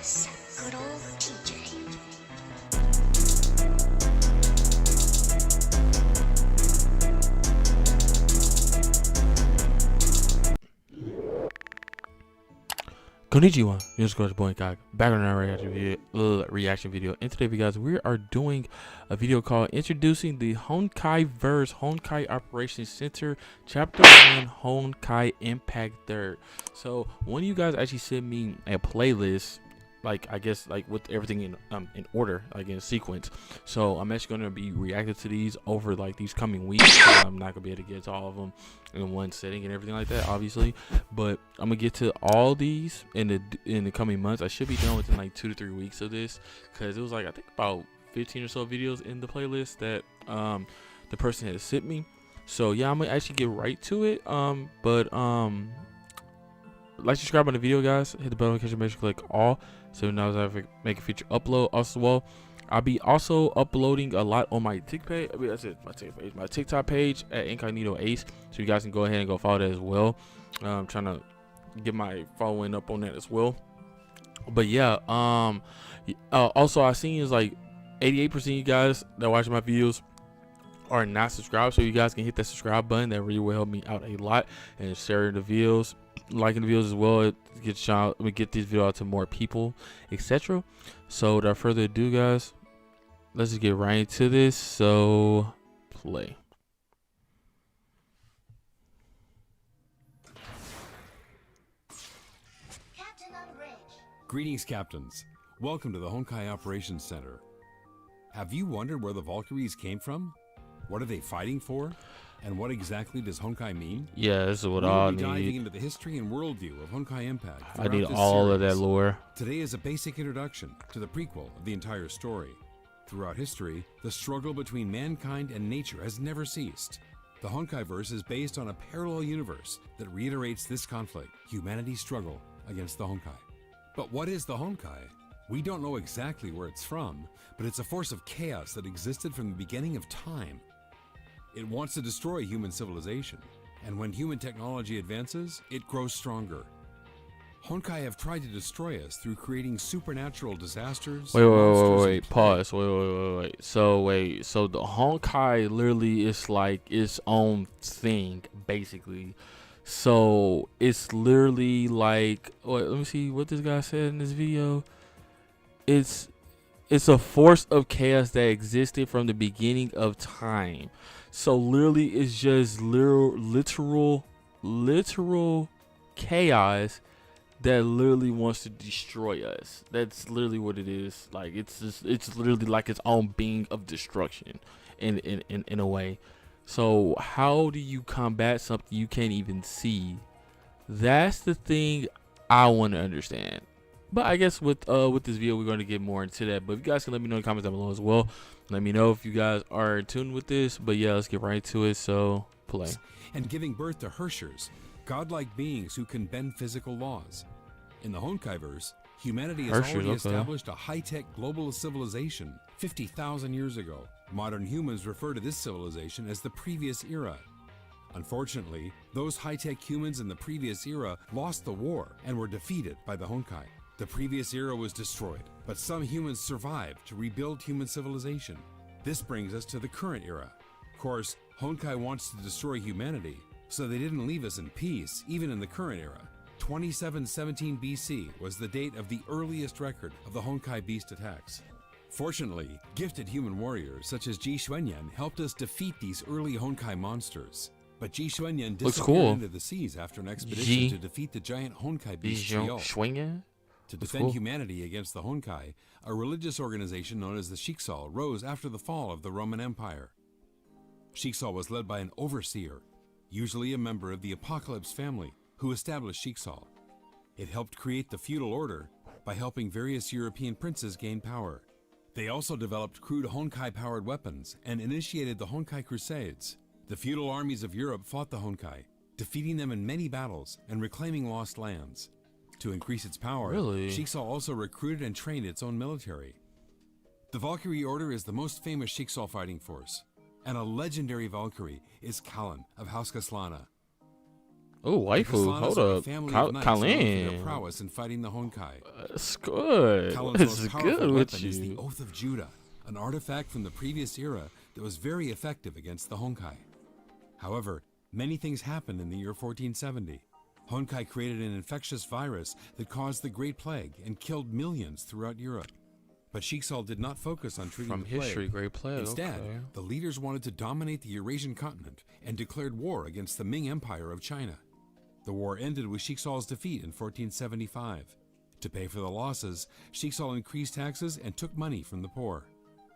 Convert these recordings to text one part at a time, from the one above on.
Yes, good old TJ. Konnichiwa, this is Coach Boy Cog, back on our reaction video. And today, guys, we are doing a video called Introducing the Honkai Verse Honkai Operations Center Chapter 1 Honkai Impact 3rd. So, one of you guys actually sent me a playlist, like I guess like with everything in order, like in sequence. So I'm actually gonna be reacting to these over like these coming weeks. I'm not gonna be able to get to all of them in one sitting and everything like that, obviously. But I'm gonna get to all these in the coming months. I should be done within like 2 to 3 weeks of this, because it was like I think about 15 or so videos in the playlist that the person had sent me. So yeah, I'm gonna actually get right to it. Like, subscribe on the video, guys. Hit the bell notification, make sure to click all, so now as I make a future upload. Also, well, I'll be also uploading a lot on my TikTok page. I mean, that's it, my TikTok page at Incognito Ace. So you guys can go ahead and go follow that as well. I'm trying to get my following up on that as well. But yeah, also I seen is like 88% of you guys that watch my videos are not subscribed, so you guys can hit that subscribe button. That really will help me out a lot, and share the videos, liking the videos as well. It get this video out to more people, etc. So without further ado, guys, let's just get right into this. So play. Captain on bridge. Greetings, Captains. Welcome to the Honkai Operations Center. Have you wondered where the Valkyries came from? What are they fighting for? And what exactly does Honkai mean? Yeah, this is what we I will be need. diving into the history and worldview of Honkai Impact. I need all of that lore. Today is a basic introduction to the prequel of the entire story. Throughout history, the struggle between mankind and nature has never ceased. The Honkai verse is based on a parallel universe that reiterates this conflict, humanity's struggle against the Honkai. But what is the Honkai? We don't know exactly where it's from, but it's a force of chaos that existed from the beginning of time. It wants to destroy human civilization, and when human technology advances, it grows stronger. Honkai have tried to destroy us through creating supernatural disasters. Wait, pause. Wait. So the Honkai literally is like its own thing, basically. So it's literally like, wait, let me see what this guy said in this video. It's a force of chaos that existed from the beginning of time. So literally it's just literal chaos that literally wants to destroy us. That's literally what it is. Like it's literally like its own being of destruction in a way. So how do you combat something you can't even see? That's the thing I want to understand. But I guess with this video, we're going to get more into that. But if you guys can let me know in the comments down below as well. Let me know if you guys are in tune with this. But yeah, let's get right to it. So play. And giving birth to Hershers, godlike beings who can bend physical laws. In the Honkai verse, humanity has already established a high-tech global civilization 50,000 years ago. Modern humans refer to this civilization as the previous era. Unfortunately, those high-tech humans in the previous era lost the war and were defeated by the Honkai. The previous era was destroyed, but some humans survived to rebuild human civilization. This brings us to the current era. Of course, Honkai wants to destroy humanity, so they didn't leave us in peace, even in the current era. 2717 BC was the date of the earliest record of the Honkai beast attacks. Fortunately, gifted human warriors such as Ji Xuanyan helped us defeat these early Honkai monsters. But Ji Xuanyan disappeared into the seas after an expedition to defeat the giant Honkai beast Xiao. To defend humanity against the Honkai, a religious organization known as the Shiksal rose after the fall of the Roman Empire. Shiksal was led by an overseer, usually a member of the Apocalypse family, who established Shiksal. It helped create the feudal order by helping various European princes gain power. They also developed crude Honkai-powered weapons and initiated the Honkai Crusades. The feudal armies of Europe fought the Honkai, defeating them in many battles and reclaiming lost lands. To increase its power, Shiksal also recruited and trained its own military. The Valkyrie Order is the most famous Shiksal fighting force, and a legendary Valkyrie is Kallen of House Kaslana. Oh, waifu. Kaslanas Hold are a up. family of knights known for their Colleen. prowess in fighting the Honkai. It's good. Kalin's What is most powerful good with weapon is the you? Oath of Judah, an artifact from the previous era that was very effective against the Honkai. However, many things happened in the year 1470. Honkai created an infectious virus that caused the Great Plague and killed millions throughout Europe. But Shiksal did not focus on treating From the plague. history, Great Plague. Instead, Okay. the leaders wanted to dominate the Eurasian continent and declared war against the Ming Empire of China. The war ended with Shiksal's defeat in 1475. To pay for the losses, Shiksal increased taxes and took money from the poor.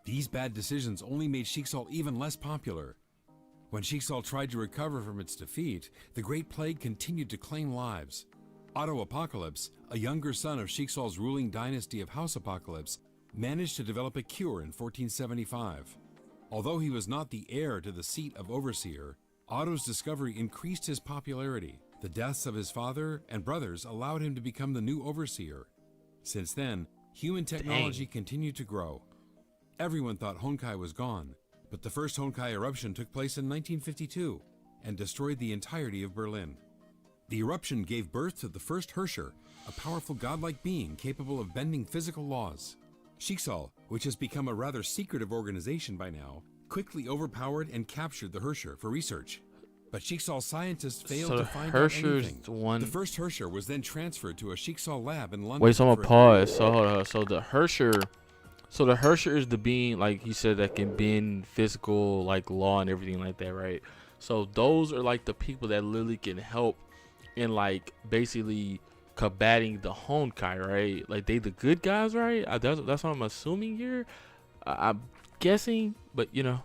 These bad decisions only made Shiksal even less popular. When Shiksal tried to recover from its defeat, the Great Plague continued to claim lives. Otto Apocalypse, a younger son of Shiksal's ruling dynasty of House Apocalypse, managed to develop a cure in 1475. Although he was not the heir to the seat of Overseer, Otto's discovery increased his popularity. The deaths of his father and brothers allowed him to become the new Overseer. Since then, human technology continued to grow. Everyone thought Honkai was gone, but the first Honkai eruption took place in 1952 and destroyed the entirety of Berlin. The eruption gave birth to the first Herrscher, a powerful godlike being capable of bending physical laws. Shiksal, which has become a rather secretive organization by now, quickly overpowered and captured the Herrscher for research. But Shiksal scientists failed to find out anything. The first Herrscher was then transferred to a Shiksal lab in London. Wait, so I'm gonna pause. So hold on. So the Herrscher is the being, like he said, that can bend physical like law and everything like that, right? So those are like the people that literally can help in like basically combating the Honkai, right? Like they the good guys, right? That's what I'm assuming here. I'm guessing, but you know.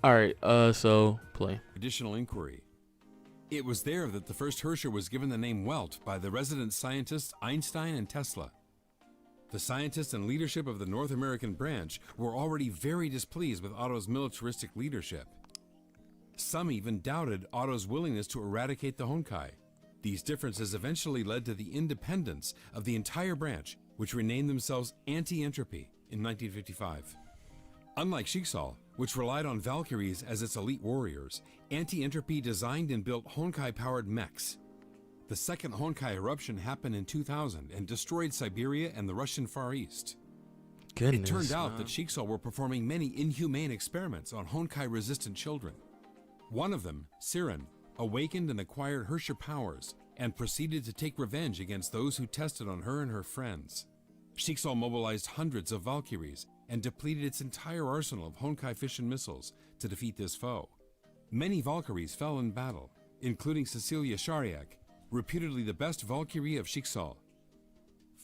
All right, so play. Additional inquiry. It was there that the first Herrscher was given the name Welt by the resident scientists Einstein and Tesla. The scientists and leadership of the North American branch were already very displeased with Otto's militaristic leadership. Some even doubted Otto's willingness to eradicate the Honkai. These differences eventually led to the independence of the entire branch, which renamed themselves Anti-Entropy in 1955. Unlike Shiksal, which relied on Valkyries as its elite warriors, Anti-Entropy designed and built Honkai-powered mechs. The second Honkai eruption happened in 2000 and destroyed Siberia and the Russian Far East. Goodness, it turned out that Shiksal were performing many inhumane experiments on Honkai-resistant children. One of them, Siren, awakened and acquired Herrscher powers and proceeded to take revenge against those who tested on her and her friends. Shiksal mobilized hundreds of Valkyries and depleted its entire arsenal of Honkai fission missiles to defeat this foe. Many Valkyries fell in battle, including Cecilia Shariak, reputedly the best Valkyrie of Shiksal.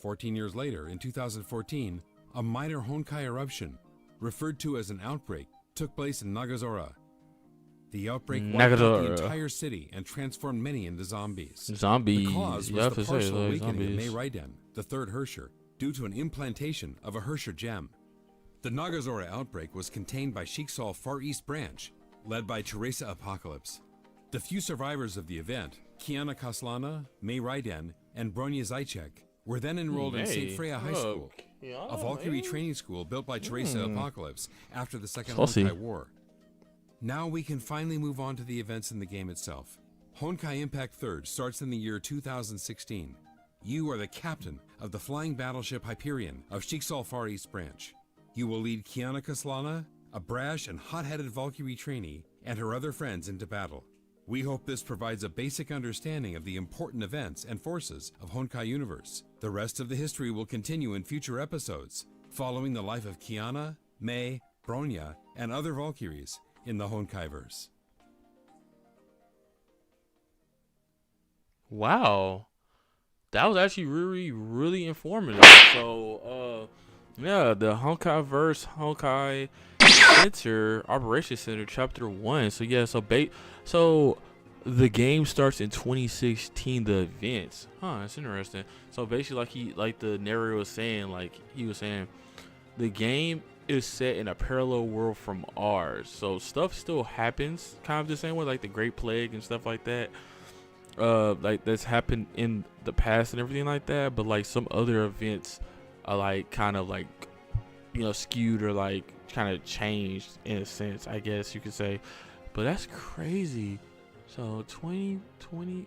14 years later, in 2014, a minor Honkai eruption, referred to as an outbreak, took place in Nagazora. The outbreak wiped out the entire city and transformed many into zombies. The cause was the partial awakening of May Raiden, the third Herrscher, due to an implantation of a Herrscher gem. The Nagazora outbreak was contained by Shiksal Far East Branch, led by Teresa Apocalypse. The few survivors of the event, Kiana Kaslana, May Raiden, and Bronya Zajcek, were then enrolled in St. Freya High School, a Valkyrie training school built by Teresa Apocalypse after the Second Honkai War. Now we can finally move on to the events in the game itself. Honkai Impact 3rd starts in the year 2016. You are the captain of the flying battleship Hyperion of Shiksal Far East Branch. You will lead Kiana Kaslana, a brash and hot-headed Valkyrie trainee, and her other friends into battle. We hope this provides a basic understanding of the important events and forces of Honkai Universe. The rest of the history will continue in future episodes, following the life of Kiana, May, Bronya, and other Valkyries in the Honkaiverse. Wow, that was actually really informative. So yeah, the Honkaiverse, Honkai Center, Operation Center, Chapter 1. So yeah, so the game starts in 2016. The events, that's interesting. So basically, like the narrator was saying, he was saying, the game is set in a parallel world from ours. So stuff still happens, kind of the same way, like the Great Plague and stuff like that. Like that's happened in the past and everything like that. But like some other events are like kind of like, skewed or like kind of changed in a sense, I guess you could say. But that's crazy. So 2020,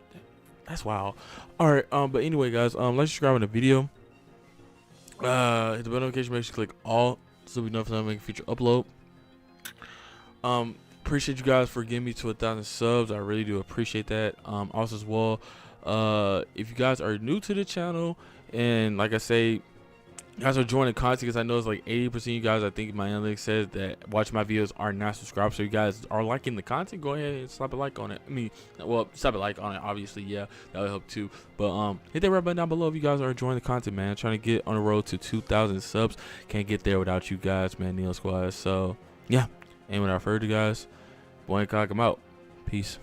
That's wild. All right. But anyway, guys, like subscribe on the video. Hit the bell notification. Make sure you click all so we know if I make a future upload. Appreciate you guys for getting me to 1,000 subs. I really do appreciate that. Also as well, if you guys are new to the channel, and like I say, you guys are joining content, because I know it's like 80% of you guys, I think my analytics says, that watch my videos are not subscribed. So you guys are liking the content, go ahead and slap a like on it. I mean, well, slap a like on it, obviously, yeah, that would help too. But hit that red button down below if you guys are enjoying the content, man. Trying to get on the road to 2,000 subs. Can't get there without you guys, man. Neo Squad. So yeah, and without further ado, guys, boy, INCOG, I'm out. Peace.